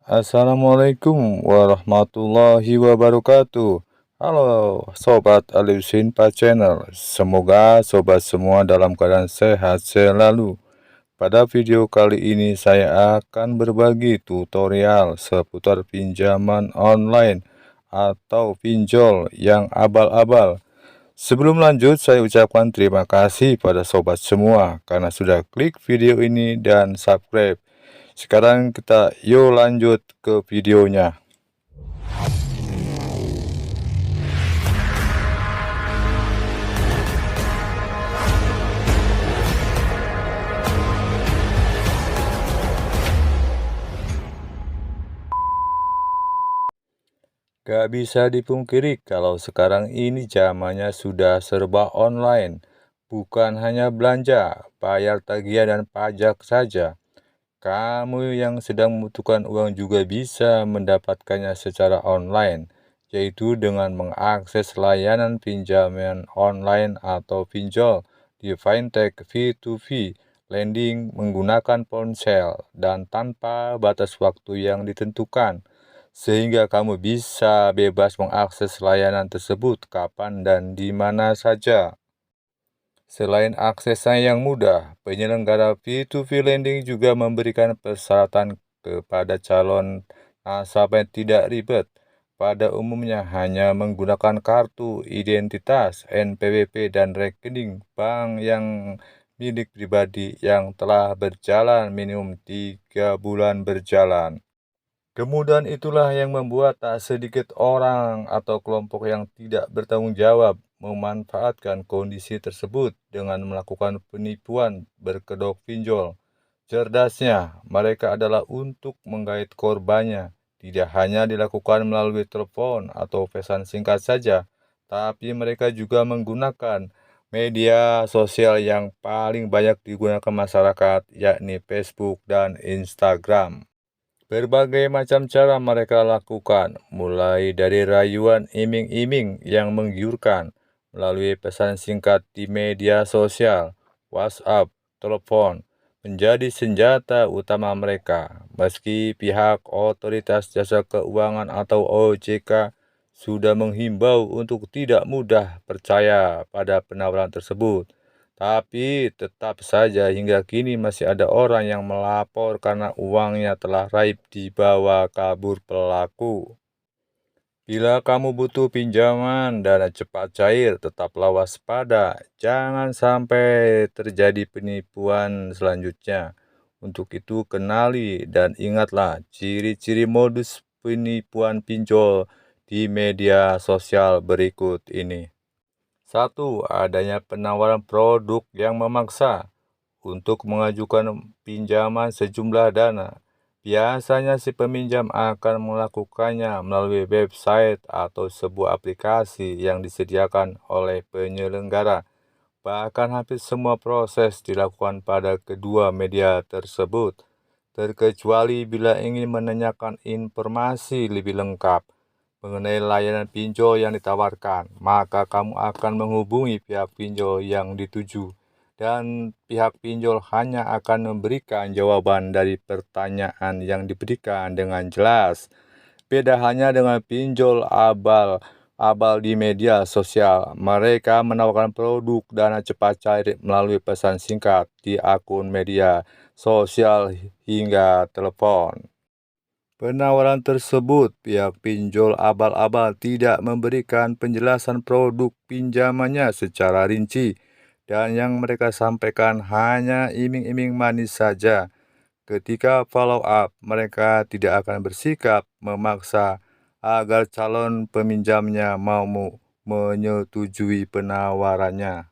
Assalamualaikum warahmatullahi wabarakatuh. Halo Sobat Aliusinpa Channel, semoga sobat semua dalam keadaan sehat selalu. Pada video kali ini saya akan berbagi tutorial seputar pinjaman online atau pinjol yang abal-abal. Sebelum lanjut, saya ucapkan terima kasih pada sobat semua karena sudah klik video ini dan subscribe. Sekarang kita yuk lanjut ke videonya. Gak bisa dipungkiri kalau sekarang ini zamannya sudah serba online. Bukan hanya belanja, bayar tagihan dan pajak saja. Kamu yang sedang membutuhkan uang juga bisa mendapatkannya secara online, yaitu dengan mengakses layanan pinjaman online atau pinjol di fintech V2V lending menggunakan ponsel dan tanpa batas waktu yang ditentukan, sehingga kamu bisa bebas mengakses layanan tersebut kapan dan di mana saja. Selain aksesnya yang mudah, penyelenggara P2P lending juga memberikan persyaratan kepada calon nasabah yang tidak ribet. Pada umumnya hanya menggunakan kartu identitas, NPWP, dan rekening bank yang milik pribadi yang telah berjalan minimum 3 bulan berjalan. Kemudahan itulah yang membuat tak sedikit orang atau kelompok yang tidak bertanggung jawab memanfaatkan kondisi tersebut dengan melakukan penipuan berkedok pinjol. Cerdasnya, mereka adalah untuk menggait korbannya. Tidak hanya dilakukan melalui telepon atau pesan singkat saja, tapi mereka juga menggunakan media sosial yang paling banyak digunakan masyarakat, yakni Facebook dan Instagram. Berbagai macam cara mereka lakukan, mulai dari rayuan iming-iming yang menggiurkan melalui pesan singkat di media sosial, WhatsApp, telepon, menjadi senjata utama mereka. Meski pihak otoritas jasa keuangan atau OJK sudah menghimbau untuk tidak mudah percaya pada penawaran tersebut, tapi tetap saja hingga kini masih ada orang yang melapor karena uangnya telah raib dibawa kabur pelaku. Bila kamu butuh pinjaman dana cepat cair, tetaplah waspada. Jangan sampai terjadi penipuan selanjutnya. Untuk itu, kenali dan ingatlah ciri-ciri modus penipuan pinjol di media sosial berikut ini. Satu, adanya penawaran produk yang memaksa untuk mengajukan pinjaman sejumlah dana. Biasanya si peminjam akan melakukannya melalui website atau sebuah aplikasi yang disediakan oleh penyelenggara. Bahkan hampir semua proses dilakukan pada kedua media tersebut, terkecuali bila ingin menanyakan informasi lebih lengkap mengenai layanan pinjol yang ditawarkan, maka kamu akan menghubungi pihak pinjol yang dituju, dan pihak pinjol hanya akan memberikan jawaban dari pertanyaan yang diberikan dengan jelas. Beda hanya dengan pinjol abal di media sosial. Mereka menawarkan produk dana cepat cair melalui pesan singkat di akun media sosial hingga telepon. Penawaran tersebut, pihak pinjol abal-abal tidak memberikan penjelasan produk pinjamannya secara rinci, dan yang mereka sampaikan hanya iming-iming manis saja. Ketika follow up, mereka tidak akan bersikap memaksa agar calon peminjamnya mau menyetujui penawarannya.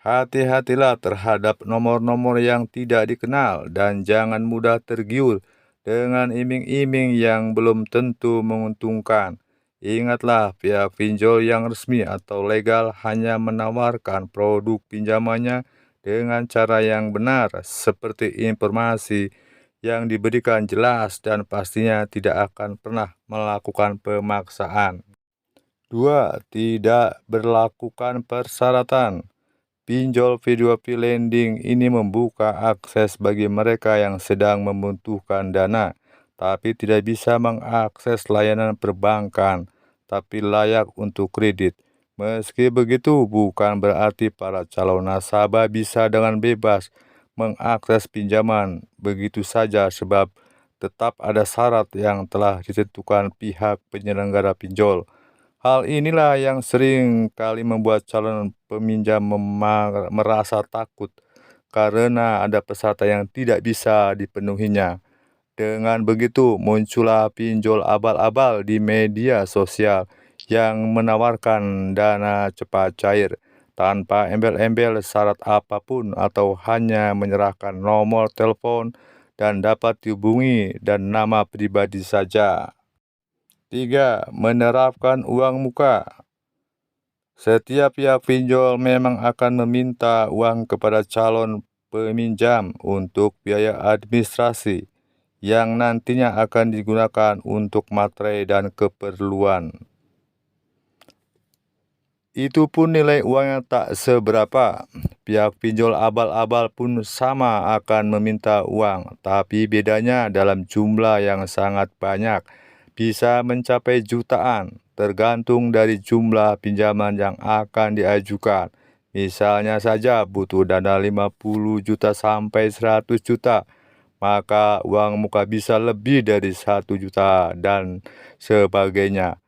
Hati-hatilah terhadap nomor-nomor yang tidak dikenal dan jangan mudah tergiur dengan iming-iming yang belum tentu menguntungkan. Ingatlah, pihak pinjol yang resmi atau legal hanya menawarkan produk pinjamannya dengan cara yang benar, seperti informasi yang diberikan jelas dan pastinya tidak akan pernah melakukan pemaksaan. 2. Tidak berlakukan persyaratan. Pinjol P2P lending ini membuka akses bagi mereka yang sedang membutuhkan dana tapi tidak bisa mengakses layanan perbankan, tapi layak untuk kredit. Meski begitu, bukan berarti para calon nasabah bisa dengan bebas mengakses pinjaman begitu saja sebab tetap ada syarat yang telah ditentukan pihak penyelenggara pinjol. Hal inilah yang sering kali membuat calon peminjam merasa takut karena ada persyaratan yang tidak bisa dipenuhinya. Dengan begitu, muncullah pinjol abal-abal di media sosial yang menawarkan dana cepat cair tanpa embel-embel syarat apapun atau hanya menyerahkan nomor telepon dan dapat dihubungi dan nama pribadi saja. 3. Menerapkan uang muka. Setiap pihak pinjol memang akan meminta uang kepada calon peminjam untuk biaya administrasi yang nantinya akan digunakan untuk materai dan keperluan. Itu pun nilai uangnya tak seberapa. Pihak pinjol abal-abal pun sama akan meminta uang, tapi bedanya dalam jumlah yang sangat banyak, bisa mencapai jutaan, tergantung dari jumlah pinjaman yang akan diajukan. Misalnya saja butuh dana 50 juta sampai 100 juta, maka uang muka bisa lebih dari 1 juta dan sebagainya.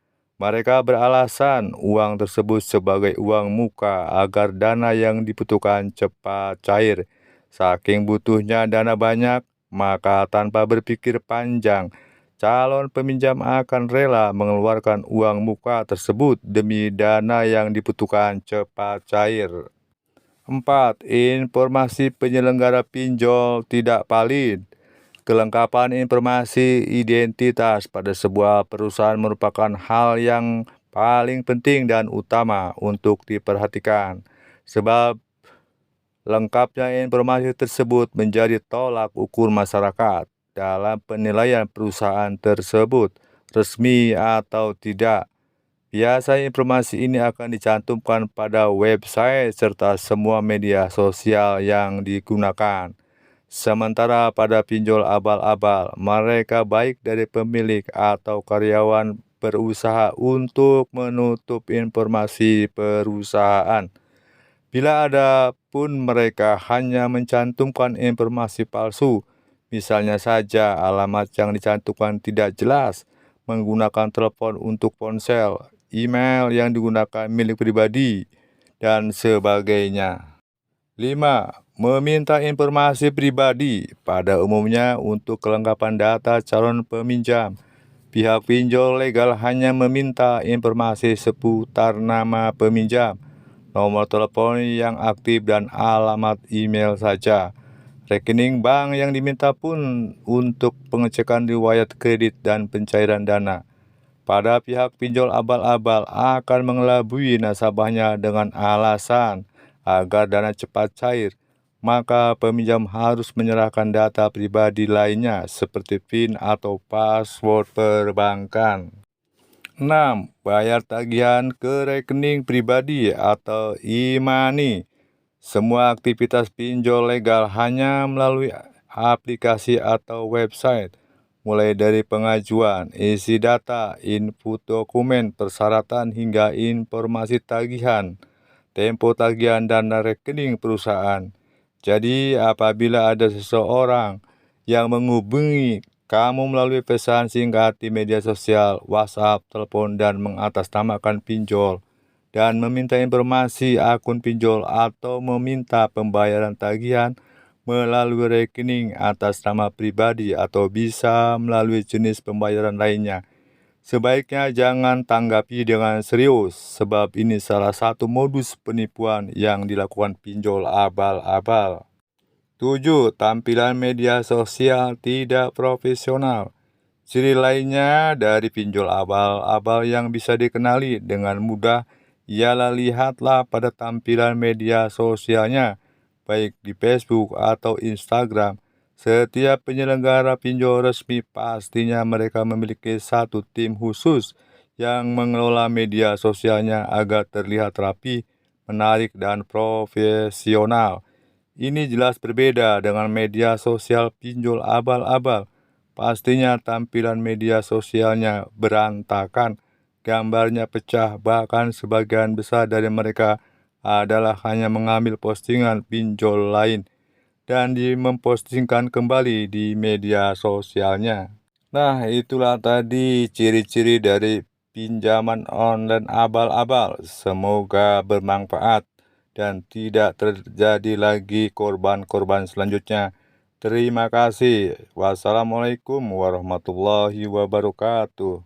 Mereka beralasan uang tersebut sebagai uang muka agar dana yang dibutuhkan cepat cair. Saking butuhnya dana banyak, maka tanpa berpikir panjang, calon peminjam akan rela mengeluarkan uang muka tersebut demi dana yang dibutuhkan cepat cair. 4. Informasi penyelenggara pinjol tidak valid. Kelengkapan informasi identitas pada sebuah perusahaan merupakan hal yang paling penting dan utama untuk diperhatikan, sebab lengkapnya informasi tersebut menjadi tolak ukur masyarakat dalam penilaian perusahaan tersebut resmi atau tidak. Biasanya informasi ini akan dicantumkan pada website serta semua media sosial yang digunakan. Sementara pada pinjol abal-abal, mereka baik dari pemilik atau karyawan berusaha untuk menutup informasi perusahaan. Bila ada pun mereka hanya mencantumkan informasi palsu, misalnya saja alamat yang dicantumkan tidak jelas, menggunakan telepon untuk ponsel, email yang digunakan milik pribadi, dan sebagainya. 5. Meminta informasi pribadi. Pada umumnya untuk kelengkapan data calon peminjam, pihak pinjol legal hanya meminta informasi seputar nama peminjam, nomor telepon yang aktif, dan alamat email saja. Rekening bank yang diminta pun untuk pengecekan riwayat kredit dan pencairan dana. Pada pihak pinjol abal-abal akan mengelabui nasabahnya dengan alasan agar dana cepat cair, maka peminjam harus menyerahkan data pribadi lainnya seperti PIN atau password perbankan. 6. Bayar tagihan ke rekening pribadi atau e-money. Semua aktivitas pinjol legal hanya melalui aplikasi atau website, mulai dari pengajuan, isi data, input dokumen, persyaratan, hingga informasi tagihan, tempo tagihan, dan rekening perusahaan. Jadi, apabila ada seseorang yang menghubungi kamu melalui pesan singkat di media sosial, WhatsApp, telepon, dan mengatasnamakan pinjol, dan meminta informasi akun pinjol atau meminta pembayaran tagihan melalui rekening atas nama pribadi atau bisa melalui jenis pembayaran lainnya, sebaiknya jangan tanggapi dengan serius, sebab ini salah satu modus penipuan yang dilakukan pinjol abal-abal. 7. Tampilan media sosial tidak profesional. Ciri lainnya dari pinjol abal-abal yang bisa dikenali dengan mudah ialah lihatlah pada tampilan media sosialnya, baik di Facebook atau Instagram. Setiap penyelenggara pinjol resmi pastinya mereka memiliki satu tim khusus yang mengelola media sosialnya agar terlihat rapi, menarik, dan profesional. Ini jelas berbeda dengan media sosial pinjol abal-abal. Pastinya tampilan media sosialnya berantakan, gambarnya pecah, bahkan sebagian besar dari mereka adalah hanya mengambil postingan pinjol lain dan mempostingkan kembali di media sosialnya. Nah, itulah tadi ciri-ciri dari pinjaman online abal-abal. Semoga bermanfaat dan tidak terjadi lagi korban-korban selanjutnya. Terima kasih. Wassalamualaikum warahmatullahi wabarakatuh.